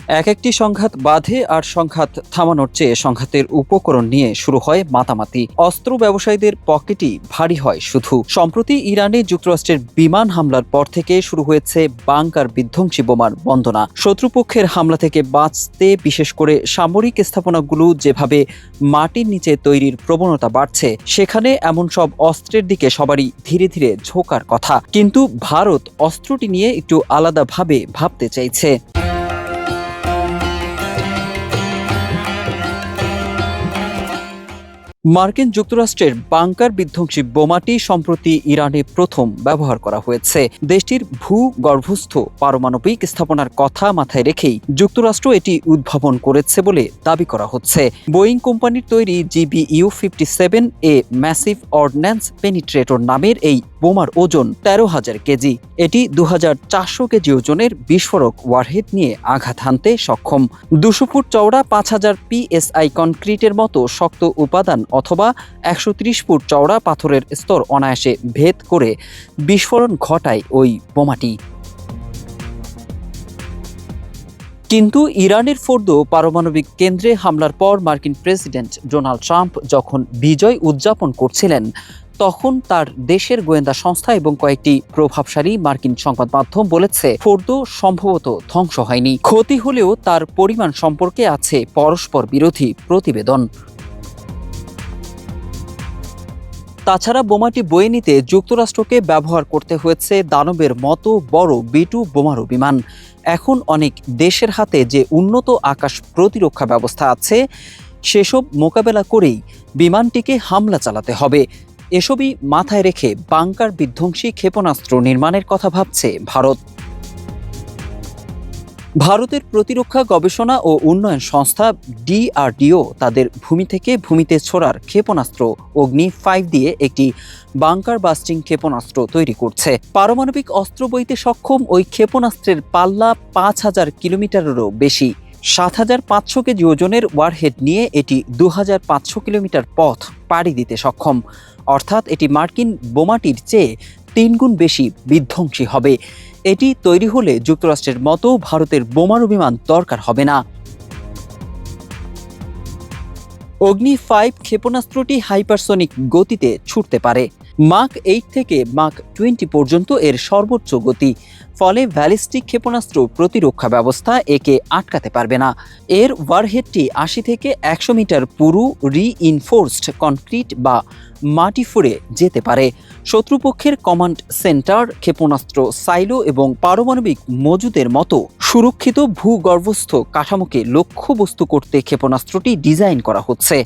একটি সংঘাত বাধে আর সংঘাত থামানোর চেয়ে সংঘাতের উপকরণ নিয়ে শুরু হয় মাতামাতি। অস্ত্র ব্যবসায়ীদের পকেটই ভারী হয় শুধু। সম্প্রতি ইরানে যুক্তরাষ্ট্রের বিমান হামলার পর থেকে শুরু হয়েছে বাংকার বিধ্বংসী বোমার বন্দনা। শত্রুপক্ষের হামলা থেকে বাঁচতে বিশেষ করে সামরিক স্থাপনাগুলো যেভাবে মাটির নিচে তৈরির প্রবণতা বাড়ছে, সেখানে এমন সব অস্ত্রের দিকে সবারই ধীরে ধীরে ঝোঁকার কথা। কিন্তু ভারত অস্ত্রটি নিয়ে একটু আলাদাভাবে ভাবতে চাইছে। মার্কিন যুক্তরাষ্ট্রের বাংকার বিধ্বংসী বোমাটি সম্প্রতি ইরানে প্রথম ব্যবহার করা হয়েছে। দেশটির ভূগর্ভস্থ পারমাণবিক স্থাপনার কথা মাথায় রেখেই যুক্তরাষ্ট্র এটি উদ্ভাবন করেছে বলে দাবি করা হচ্ছে। বোয়িং কোম্পানির তৈরি GBU-57 a massive ordinance penetrator নামের এই বোমার ওজন 13,000 কেজি। এটি 2,400 কেজি ওজনের বিস্ফোরক ওয়ারহেড নিয়ে আঘাত হানতে সক্ষম। 200 ফুট চওড়া 5,000 PSI কনক্রিটের মতো শক্ত উপাদান অথবা 130 ফুট চওড়া পাথরের স্তর অনায়াসে ভেদ করে বিস্ফোরণ ঘটায় ওই বোমাটি। কিন্তু ইরানের ফোর্দো পারমাণবিক কেন্দ্রে হামলার পর মার্কিন প্রেসিডেন্ট ডোনাল্ড ট্রাম্প যখন বিজয় উদযাপন করছিলেন, তখন তার দেশের গোয়েন্দা সংস্থা এবং কয়েকটি প্রভাবশালী মার্কিন সংবাদ মাধ্যম বলেছে ফোর্দো সম্ভবত ধ্বংস হয়নি। ক্ষতি হলেও তার পরিমাণ সম্পর্কে আছে পরস্পর বিরোধী প্রতিবেদন। তাছাড়া বোমাটি বয়ে নিতে যুক্তরাষ্ট্রকে ব্যবহার করতে হয়েছে দানবের মতো বড় B-2 বোমারু বিমান। এখন অনেক দেশের হাতে যে উন্নত আকাশ প্রতিরক্ষা ব্যবস্থা আছে, সেসব মোকাবেলা করেই বিমানটিকে হামলা চালাতে হবে। এসবই মাথায় রেখে বাংকার বিধ্বংসী ক্ষেপণাস্ত্র নির্মাণের কথা ভাবছে ভারত। ভারতের প্রতিরক্ষা গবেষণা ও উন্নয়ন সংস্থা DRDO তাদের ভূমি থেকে ভূমিতে ছোড়ার ক্ষেপণাস্ত্র অগ্নি-5 দিয়ে একটি বাংকার বাস্টিং ক্ষেপণাস্ত্র তৈরি করছে। পারমাণবিক অস্ত্র বইতে সক্ষম ওই ক্ষেপণাস্ত্রের পাল্লা 5,000 কিলোমিটারেরও বেশি। 7,500 কেজি ওজনের ওয়ারহেড নিয়ে এটি 2,500 কিলোমিটার পথ পাড়ি দিতে সক্ষম। অর্থাৎ এটি মার্কিন বোমাটির চেয়ে 3 গুণ বেশি বিধ্বংসী হবে। এটি তৈরি হলে যুক্তরাষ্ট্রের মতো ভারতের বোমারু বিমান দরকার হবে না। অগ্নি-5 ক্ষেপণাস্ত্রটি হাইপারসনিক গতিতে ছুটতে পারে। মাক 8 থেকে মাক 20 পর্যন্ত এর সর্বোচ্চ গতি। ফলে ব্যালিস্টিক ক্ষেপণাস্ত্র প্রতিরক্ষা ব্যবস্থা একে আটকাতে পারবে না। এর ওয়ারহেডটি 80 থেকে 100 মিটার পুরু রিইনফোর্সড কনক্রিট বা মাটি ফুঁড়ে যেতে পারে। শত্রুপক্ষের কমান্ড সেন্টার, ক্ষেপণাস্ত্র সাইলো এবং পারমাণবিক মজুদের মতো সুরক্ষিত ভূগর্ভস্থ কাঠামোকে লক্ষ্যবস্তু করতে ক্ষেপণাস্ত্রটি ডিজাইন করা হচ্ছে।